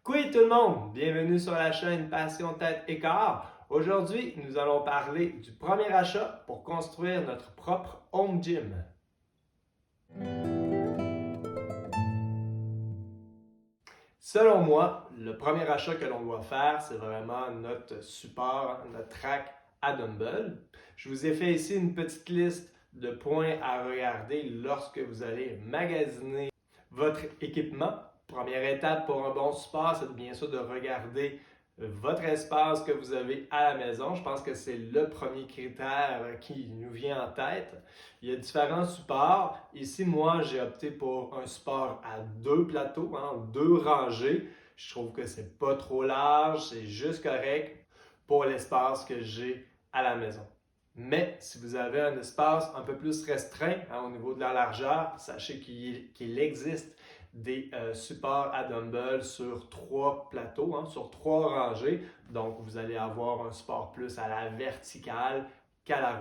Coucou tout le monde, bienvenue sur la chaîne Passion Tête et Corps. Aujourd'hui, nous allons parler du premier achat pour construire notre propre home gym. Selon moi, le premier achat que l'on doit faire, c'est vraiment notre support, notre rack à dumbbell. Je vous ai fait ici une petite liste de points à regarder lorsque vous allez magasiner votre équipement. Première étape pour un bon support, c'est bien sûr de regarder votre espace que vous avez à la maison. Je pense que c'est le premier critère qui nous vient en tête. Il y a différents supports. Ici, moi, j'ai opté pour un support à deux plateaux, deux rangées. Je trouve que c'est pas trop large, c'est juste correct pour l'espace que j'ai à la maison. Mais si vous avez un espace un peu plus restreint au niveau de la largeur, sachez qu'il existe des supports à dumbbell sur trois plateaux, sur trois rangées. Donc, vous allez avoir un support plus à la verticale qu'à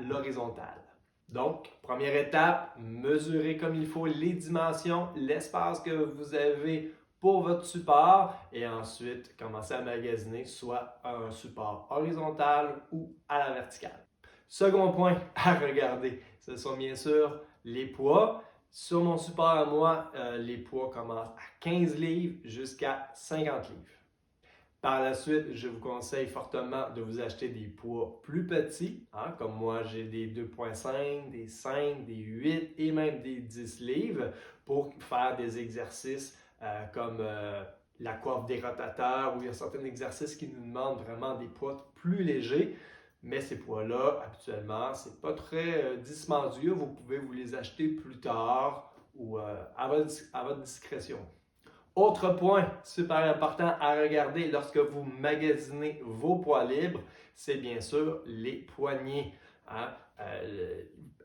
l'horizontale. Donc, première étape, mesurez comme il faut les dimensions, l'espace que vous avez pour votre support et ensuite commencez à magasiner soit un support horizontal ou à la verticale. Second point à regarder, ce sont bien sûr les poids. Sur mon support à moi, les poids commencent à 15 livres jusqu'à 50 livres. Par la suite, je vous conseille fortement de vous acheter des poids plus petits, comme moi j'ai des 2,5, des 5, des 8 et même des 10 livres pour faire des exercices comme la coiffe des rotateurs où il y a certains exercices qui nous demandent vraiment des poids plus légers. Mais ces poids-là, habituellement, ce n'est pas très dispendieux. Vous pouvez vous les acheter plus tard ou à votre discrétion. Autre point super important à regarder lorsque vous magasinez vos poids libres, c'est bien sûr les poignées.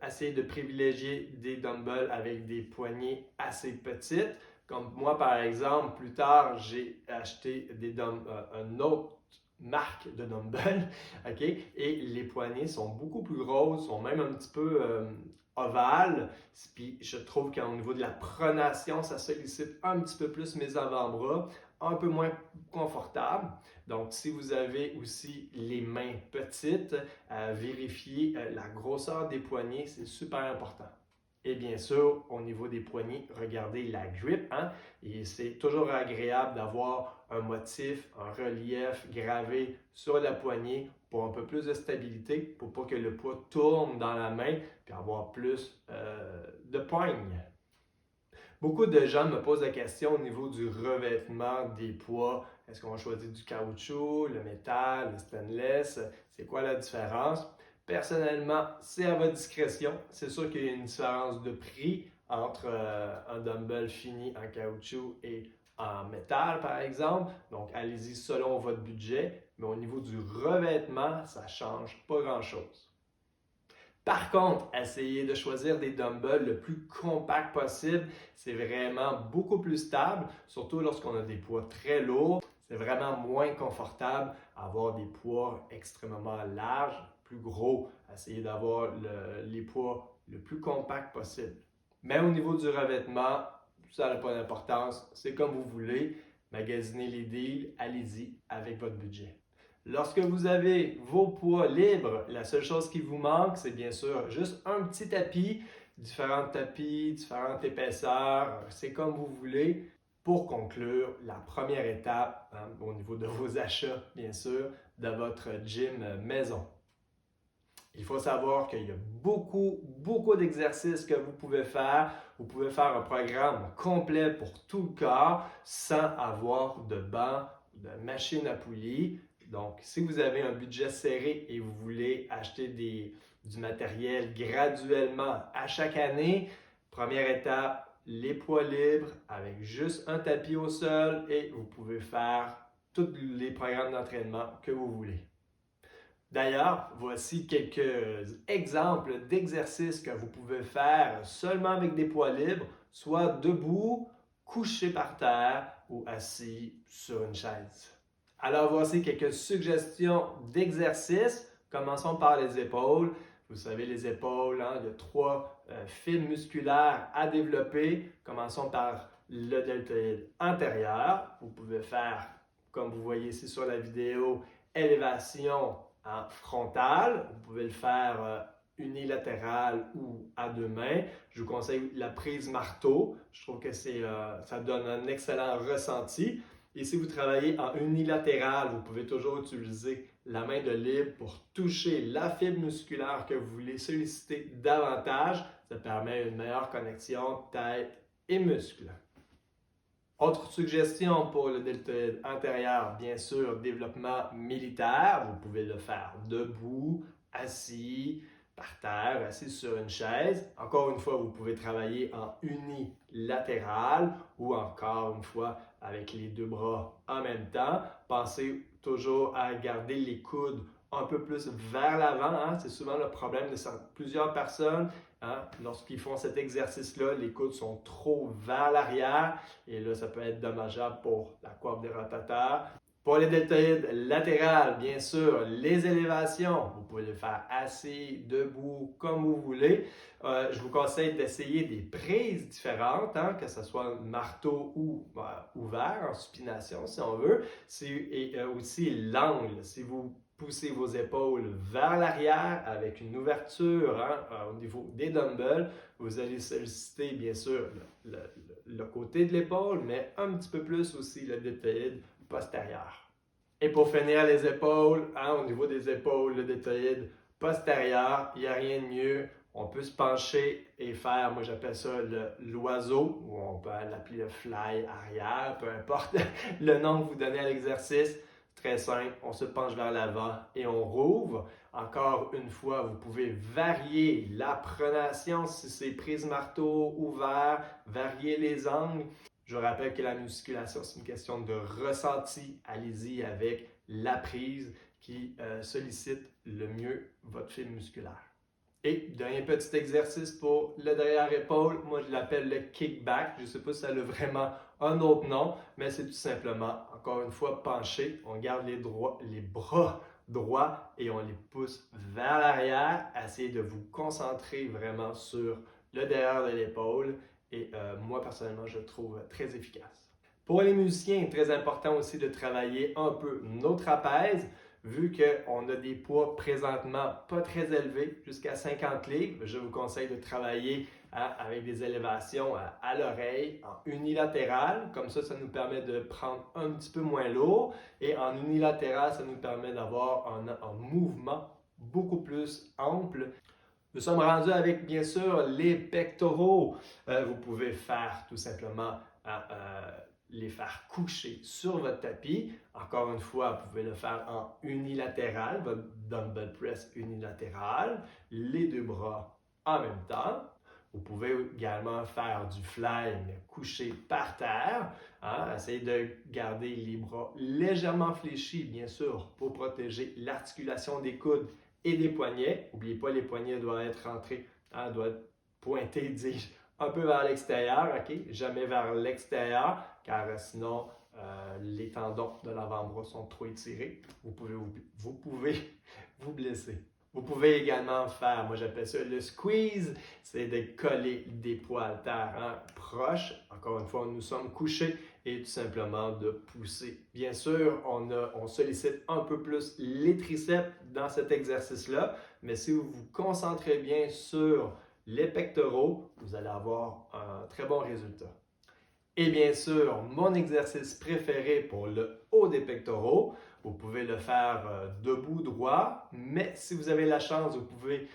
Essayez de privilégier des dumbbells avec des poignées assez petites. Comme moi, par exemple, plus tard, j'ai acheté une autre marque de dumbbells, ok? Et les poignées sont beaucoup plus grosses, sont même un petit peu ovales. Puis je trouve qu'au niveau de la pronation, ça sollicite un petit peu plus mes avant-bras, un peu moins confortable. Donc, si vous avez aussi les mains petites, vérifiez la grosseur des poignets, c'est super important. Et bien sûr, au niveau des poignets, regardez la grip. Et c'est toujours agréable d'avoir un motif, un relief gravé sur la poignée pour un peu plus de stabilité, pour pas que le poids tourne dans la main et avoir plus de poigne. Beaucoup de gens me posent la question au niveau du revêtement des poids. Est-ce qu'on choisit du caoutchouc, le métal, le stainless? C'est quoi la différence? Personnellement, c'est à votre discrétion. C'est sûr qu'il y a une différence de prix entre un dumbbell fini en caoutchouc et en métal, par exemple. Donc, allez-y selon votre budget. Mais au niveau du revêtement, ça ne change pas grand-chose. Par contre, essayez de choisir des dumbbells le plus compact possible. C'est vraiment beaucoup plus stable, surtout lorsqu'on a des poids très lourds. C'est vraiment moins confortable avoir des poids extrêmement larges, plus gros. Essayez d'avoir les poids le plus compact possible. Mais au niveau du revêtement, ça n'a pas d'importance. C'est comme vous voulez. Magasinez les deals, allez-y avec votre budget. Lorsque vous avez vos poids libres, la seule chose qui vous manque, c'est bien sûr juste un petit tapis, différents tapis, différentes épaisseurs, c'est comme vous voulez, pour conclure la première étape au niveau de vos achats, bien sûr, de votre gym maison. Il faut savoir qu'il y a beaucoup d'exercices que vous pouvez faire. Vous pouvez faire un programme complet pour tout le corps sans avoir de banc ou de machine à poulie. Donc, si vous avez un budget serré et vous voulez acheter du matériel graduellement à chaque année, première étape, les poids libres avec juste un tapis au sol et vous pouvez faire tous les programmes d'entraînement que vous voulez. D'ailleurs, voici quelques exemples d'exercices que vous pouvez faire seulement avec des poids libres, soit debout, couché par terre ou assis sur une chaise. Alors voici quelques suggestions d'exercices. Commençons par les épaules. Vous savez, les épaules, il y a trois fils musculaires à développer. Commençons par le deltoïde antérieur. Vous pouvez faire, comme vous voyez ici sur la vidéo, élévation frontale. Vous pouvez le faire unilatérale ou à deux mains. Je vous conseille la prise marteau. Je trouve que ça donne un excellent ressenti. Et si vous travaillez en unilatéral, vous pouvez toujours utiliser la main de libre pour toucher la fibre musculaire que vous voulez solliciter davantage. Ça permet une meilleure connexion tête et muscles. Autre suggestion pour le deltoïde antérieur, bien sûr, développement militaire. Vous pouvez le faire debout, assis, par terre, assis sur une chaise. Encore une fois, vous pouvez travailler en unilatéral ou encore une fois avec les deux bras en même temps. Pensez toujours à garder les coudes un peu plus vers l'avant. C'est souvent le problème de plusieurs personnes. Lorsqu'ils font cet exercice-là, les coudes sont trop vers l'arrière et là, ça peut être dommageable pour la coiffe des rotateurs. Pour les deltoïdes latérales, bien sûr, les élévations, vous pouvez le faire assis, debout, comme vous voulez. Je vous conseille d'essayer des prises différentes, que ce soit marteau ou ouvert, en supination si on veut. Et aussi l'angle, si vous poussez vos épaules vers l'arrière avec une ouverture au niveau des dumbbells, vous allez solliciter bien sûr le côté de l'épaule, mais un petit peu plus aussi le deltoïde postérieur. Et pour finir les épaules, au niveau des épaules, le deltoïde postérieur, il n'y a rien de mieux. On peut se pencher et faire, moi j'appelle ça l'oiseau, ou on peut l'appeler le fly arrière, peu importe le nom que vous donnez à l'exercice. Très simple, on se penche vers l'avant et on rouvre. Encore une fois, vous pouvez varier la pronation si c'est prise marteau, ouvert, varier les angles. Je vous rappelle que la musculation, c'est une question de ressenti. Allez-y avec la prise qui sollicite le mieux votre fibre musculaire. Et dernier petit exercice pour le derrière-épaule, moi je l'appelle le kickback. Je ne sais pas si ça a vraiment un autre nom, mais c'est tout simplement, encore une fois, penché. On garde les bras droits et on les pousse vers l'arrière. Essayez de vous concentrer vraiment sur le derrière de l'épaule et moi personnellement, je le trouve très efficace. Pour les musiciens, très important aussi de travailler un peu nos trapèzes. Vu qu'on a des poids présentement pas très élevés, jusqu'à 50 livres, je vous conseille de travailler avec des élévations à l'oreille en unilatéral. Comme ça nous permet de prendre un petit peu moins lourd. Et en unilatéral, ça nous permet d'avoir un mouvement beaucoup plus ample. Nous sommes rendus avec, bien sûr, les pectoraux. Vous pouvez faire tout simplement les faire coucher sur votre tapis. Encore une fois, vous pouvez le faire en unilatéral, votre dumbbell press unilatéral, les deux bras en même temps. Vous pouvez également faire du fly, mais couché par terre. Essayez de garder les bras légèrement fléchis, bien sûr, pour protéger l'articulation des coudes et des poignets. N'oubliez pas, les poignets doivent être rentrés, doivent être pointés, dis-je, un peu vers l'extérieur, jamais vers l'extérieur, car sinon les tendons de l'avant-bras sont trop étirés. Vous pouvez vous blesser. Vous pouvez également faire, moi j'appelle ça le squeeze, c'est de coller des poids haltères proches. Encore une fois, nous sommes couchés et tout simplement de pousser. Bien sûr, on sollicite un peu plus les triceps dans cet exercice-là, mais si vous vous concentrez bien sur les pectoraux, vous allez avoir un très bon résultat. Et bien sûr, mon exercice préféré pour le haut des pectoraux, vous pouvez le faire debout droit, mais si vous avez la chance, vous pouvez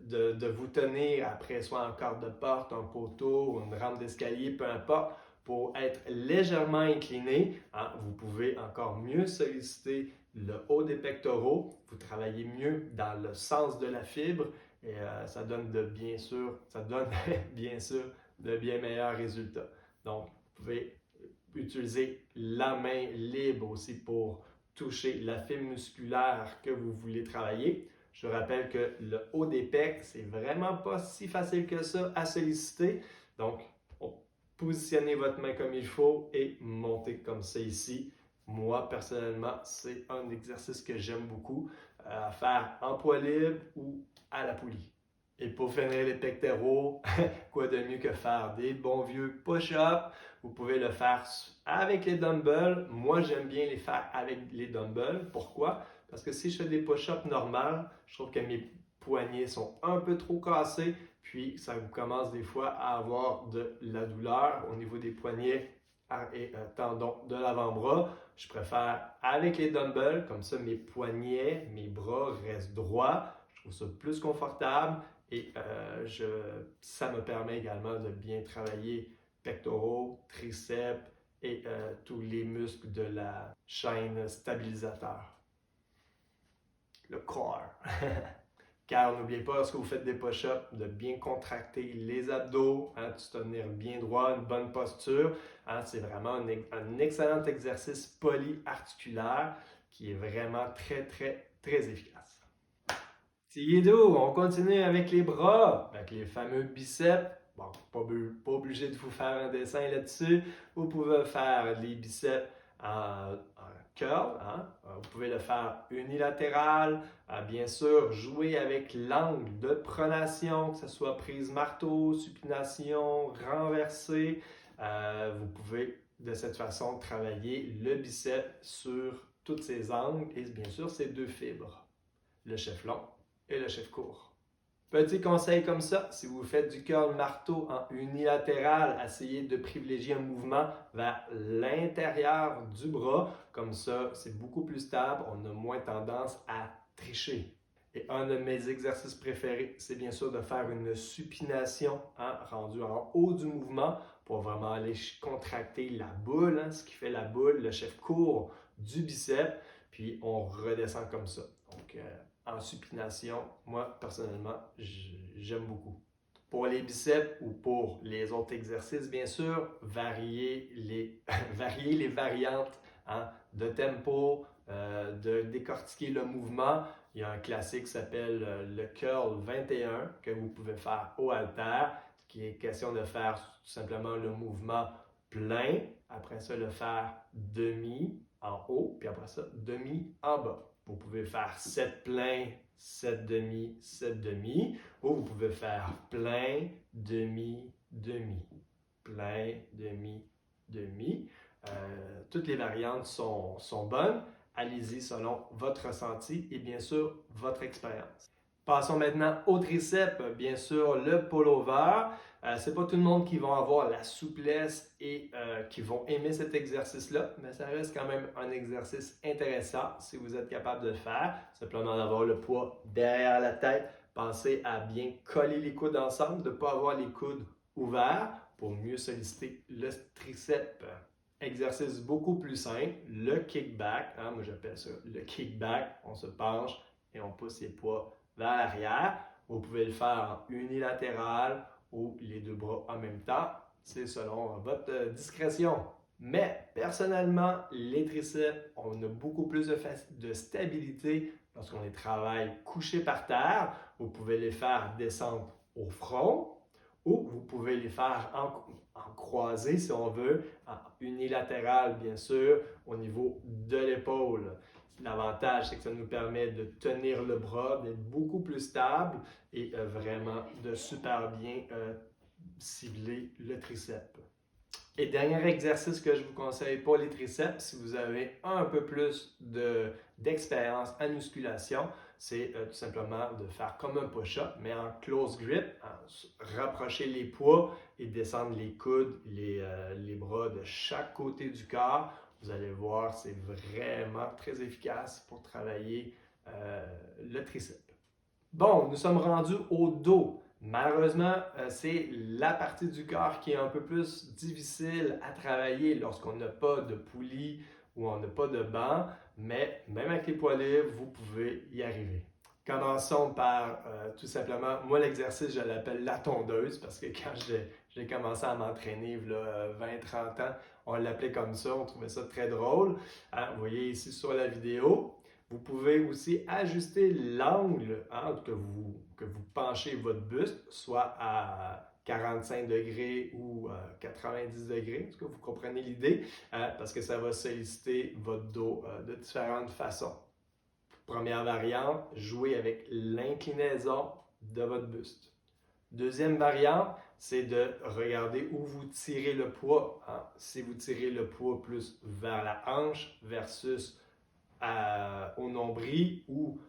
de vous tenir après soit un cadre de porte, un poteau ou une rampe d'escalier, peu importe, pour être légèrement incliné. Vous pouvez encore mieux solliciter le haut des pectoraux. Vous travaillez mieux dans le sens de la fibre et ça donne bien sûr de bien meilleurs résultats. Donc, vous pouvez utiliser la main libre aussi pour toucher la fibre musculaire que vous voulez travailler. Je rappelle que le haut des pecs, c'est vraiment pas si facile que ça à solliciter. Donc, positionnez votre main comme il faut et montez comme ça ici. Moi, personnellement, c'est un exercice que j'aime beaucoup à faire en poids libre ou à la poulie. Et pour finir les pectoraux, quoi de mieux que faire des bons vieux push-ups. Vous pouvez le faire avec les dumbbells. Moi, j'aime bien les faire avec les dumbbells. Pourquoi? Parce que si je fais des push-ups normales, je trouve que mes poignets sont un peu trop cassés. Puis, ça commence des fois à avoir de la douleur au niveau des poignets et tendons de l'avant-bras. Je préfère avec les dumbbells. Comme ça, mes poignets, mes bras restent droits. Je trouve ça plus confortable. Et ça me permet également de bien travailler pectoraux, triceps et tous les muscles de la chaîne stabilisateur, le corps. Car n'oubliez pas, lorsque vous faites des push-ups, de bien contracter les abdos, de se tenir bien droit, une bonne posture. C'est vraiment un excellent exercice polyarticulaire qui est vraiment très, très, très efficace. Tiédo, on continue avec les bras, avec les fameux biceps. Bon, pas obligé de vous faire un dessin là-dessus. Vous pouvez faire les biceps en curl. Vous pouvez le faire unilatéral. Bien sûr, jouer avec l'angle de pronation, que ce soit prise marteau, supination, renversé. Vous pouvez de cette façon travailler le biceps sur tous ces angles et bien sûr ces deux fibres, le chef long et le chef court. Petit conseil comme ça, si vous faites du curl marteau en unilatéral, essayez de privilégier un mouvement vers l'intérieur du bras. Comme ça, c'est beaucoup plus stable, on a moins tendance à tricher. Et un de mes exercices préférés, c'est bien sûr de faire une supination rendue en haut du mouvement pour vraiment aller contracter la boule, ce qui fait la boule, le chef court du biceps, puis on redescend comme ça. Donc, en supination, moi, personnellement, j'aime beaucoup. Pour les biceps ou pour les autres exercices, bien sûr, varier les variantes de tempo, de décortiquer le mouvement. Il y a un classique qui s'appelle le curl 21 que vous pouvez faire au haltère, qui est question de faire tout simplement le mouvement plein, après ça le faire demi en haut, puis après ça demi en bas. Vous pouvez faire 7 pleins, 7 demi, 7 demi, ou vous pouvez faire plein, demi, demi, plein, demi, demi. Toutes les variantes sont bonnes. Allez-y selon votre ressenti et bien sûr votre expérience. Passons maintenant au triceps, bien sûr le pullover. C'est pas tout le monde qui va avoir la souplesse et qui vont aimer cet exercice-là, mais ça reste quand même un exercice intéressant si vous êtes capable de le faire. Simplement d'avoir le poids derrière la tête. Pensez à bien coller les coudes ensemble, de ne pas avoir les coudes ouverts pour mieux solliciter le triceps. Exercice beaucoup plus simple, le kickback. Moi j'appelle ça le kickback. On se penche et on pousse les poids vers l'arrière. Vous pouvez le faire en unilatéral ou les deux bras en même temps. C'est selon votre discrétion. Mais personnellement, les triceps, on a beaucoup plus de stabilité lorsqu'on les travaille couchés par terre. Vous pouvez les faire descendre au front ou vous pouvez les faire en croisé si on veut, en unilatéral bien sûr, au niveau de l'épaule. L'avantage, c'est que ça nous permet de tenir le bras, d'être beaucoup plus stable et vraiment de super bien cibler le triceps. Et dernier exercice que je vous conseille pour les triceps, si vous avez un peu plus d'expérience en musculation, c'est tout simplement de faire comme un push-up, mais en close grip, rapprocher les poids et descendre les coudes, les bras de chaque côté du corps. Vous allez voir, c'est vraiment très efficace pour travailler le triceps. Bon, nous sommes rendus au dos. Malheureusement, c'est la partie du corps qui est un peu plus difficile à travailler lorsqu'on n'a pas de poulie ou on n'a pas de banc, mais même avec les poids livres, vous pouvez y arriver. Commençons par tout simplement, moi l'exercice, je l'appelle la tondeuse parce que quand j'ai commencé à m'entraîner il y a 20-30 ans, on l'appelait comme ça, on trouvait ça très drôle. Vous voyez ici sur la vidéo. Vous pouvez aussi ajuster l'angle que vous penchez votre buste, soit à 45 degrés ou 90 degrés. Est-ce que vous comprenez l'idée? Parce que ça va solliciter votre dos de différentes façons. Première variante, jouer avec l'inclinaison de votre buste. Deuxième variante, c'est de regarder où vous tirez le poids. Si vous tirez le poids plus vers la hanche versus au nombril ou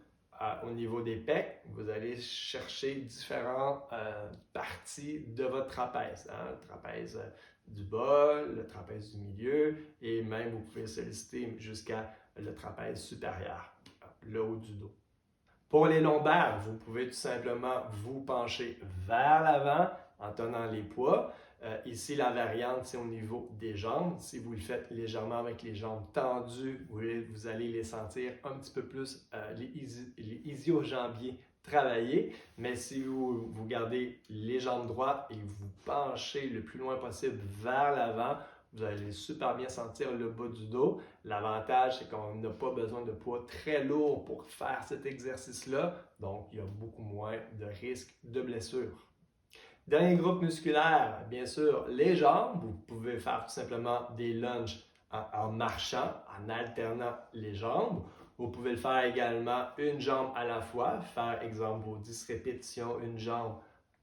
au niveau des pecs, vous allez chercher différentes parties de votre trapèze. Le trapèze du bas, le trapèze du milieu et même vous pouvez solliciter jusqu'à le trapèze supérieur, le haut du dos. Pour les lombaires, vous pouvez tout simplement vous pencher vers l'avant en tenant les poids. Ici, la variante, c'est au niveau des jambes. Si vous le faites légèrement avec les jambes tendues, vous allez les sentir un petit peu plus, les ischio-jambiers travailler. Mais si vous gardez les jambes droites et que vous penchez le plus loin possible vers l'avant, vous allez super bien sentir le bas du dos. L'avantage, c'est qu'on n'a pas besoin de poids très lourd pour faire cet exercice-là. Donc, il y a beaucoup moins de risques de blessures. Dernier groupe musculaire, bien sûr, les jambes. Vous pouvez faire tout simplement des lunges en marchant, en alternant les jambes. Vous pouvez le faire également une jambe à la fois, faire exemple vos 10 répétitions, une jambe,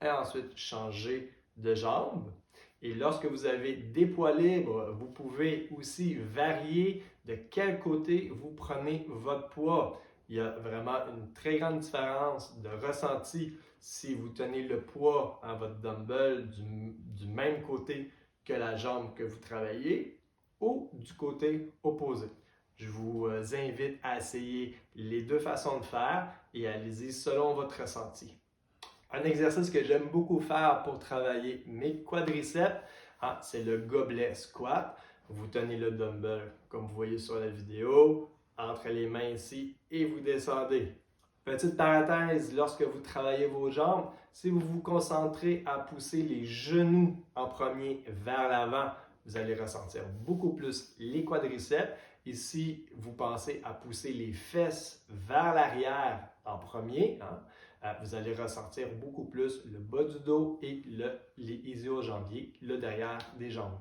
et ensuite changer de jambe. Et lorsque vous avez des poids libres, vous pouvez aussi varier de quel côté vous prenez votre poids. Il y a vraiment une très grande différence de ressenti si vous tenez le poids à votre dumbbell du même côté que la jambe que vous travaillez ou du côté opposé. Je vous invite à essayer les deux façons de faire et allez-y selon votre ressenti. Un exercice que j'aime beaucoup faire pour travailler mes quadriceps, c'est le gobelet squat. Vous tenez le dumbbell comme vous voyez sur la vidéo, entre les mains ici et vous descendez. Petite parenthèse, lorsque vous travaillez vos jambes, si vous vous concentrez à pousser les genoux en premier vers l'avant, vous allez ressentir beaucoup plus les quadriceps. Ici, vous pensez à pousser les fesses vers l'arrière en premier. Vous allez ressentir beaucoup plus le bas du dos et les ischio-jambiers, le derrière des jambes.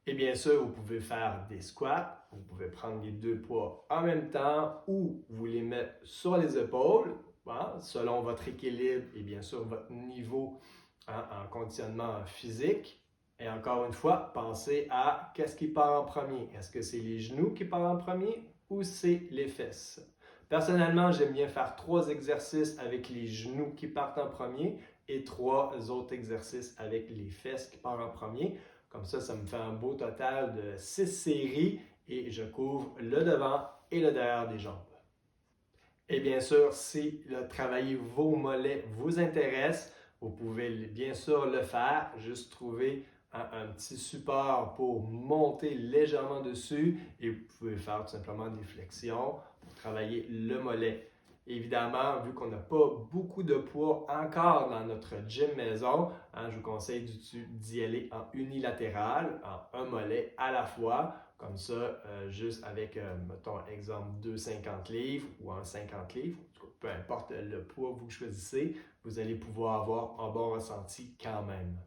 Et bien sûr, vous pouvez faire des squats, vous pouvez prendre les deux poids en même temps ou vous les mettre sur les épaules, selon votre équilibre et bien sûr votre niveau en conditionnement physique. Et encore une fois, pensez à qu'est-ce qui part en premier. Est-ce que c'est les genoux qui partent en premier ou c'est les fesses? Personnellement, j'aime bien faire 3 exercices avec les genoux qui partent en premier et 3 autres exercices avec les fesses qui partent en premier. Comme ça me fait un beau total de 6 séries et je couvre le devant et le derrière des jambes. Et bien sûr, si travailler vos mollets vous intéresse, vous pouvez bien sûr le faire, juste trouver un petit support pour monter légèrement dessus et vous pouvez faire tout simplement des flexions pour travailler le mollet. Évidemment, vu qu'on n'a pas beaucoup de poids encore dans notre gym maison, je vous conseille d'y aller en unilatéral, en un mollet à la fois. Comme ça, juste avec, mettons, exemple, 2,50 livres ou un 50 livres, peu importe le poids que vous choisissez, vous allez pouvoir avoir un bon ressenti quand même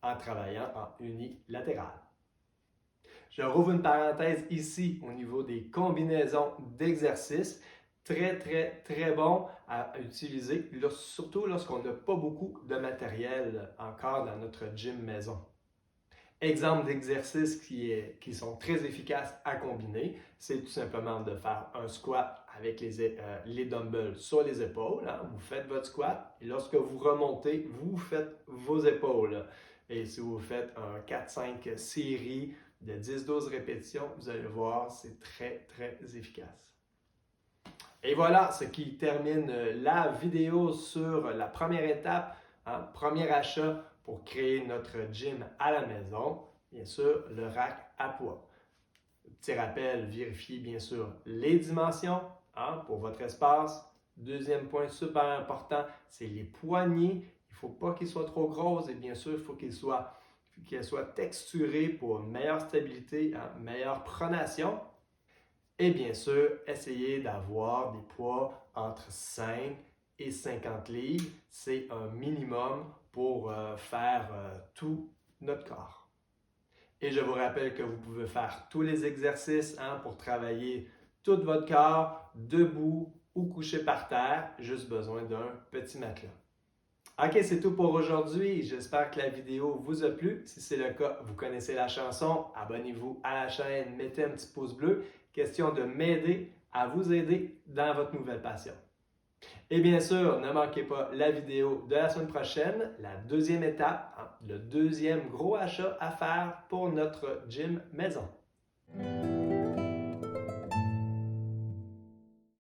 en travaillant en unilatéral. Je rouvre une parenthèse ici au niveau des combinaisons d'exercices. Très, très, très bon à utiliser, surtout lorsqu'on n'a pas beaucoup de matériel encore dans notre gym maison. Exemple d'exercices qui sont très efficaces à combiner, c'est tout simplement de faire un squat avec les dumbbells sur les épaules. Vous faites votre squat et lorsque vous remontez, vous faites vos épaules. Et si vous faites un 4-5 séries de 10-12 répétitions, vous allez voir, c'est très, très efficace. Et voilà ce qui termine la vidéo sur la première étape, premier achat pour créer notre gym à la maison. Bien sûr, le rack à poids. Petit rappel, vérifiez bien sûr les dimensions pour votre espace. Deuxième point super important, c'est les poignées. Il ne faut pas qu'ils soient trop grosses et bien sûr, il faut qu'ils soient texturés pour une meilleure stabilité, meilleure pronation. Et bien sûr, essayez d'avoir des poids entre 5 et 50 livres. C'est un minimum pour faire tout notre corps. Et je vous rappelle que vous pouvez faire tous les exercices pour travailler tout votre corps, debout ou couché par terre. Juste besoin d'un petit matelas. Ok, c'est tout pour aujourd'hui. J'espère que la vidéo vous a plu. Si c'est le cas, vous connaissez la chanson, abonnez-vous à la chaîne, mettez un petit pouce bleu. Question de m'aider à vous aider dans votre nouvelle passion. Et bien sûr, ne manquez pas la vidéo de la semaine prochaine, la deuxième étape, le deuxième gros achat à faire pour notre gym maison.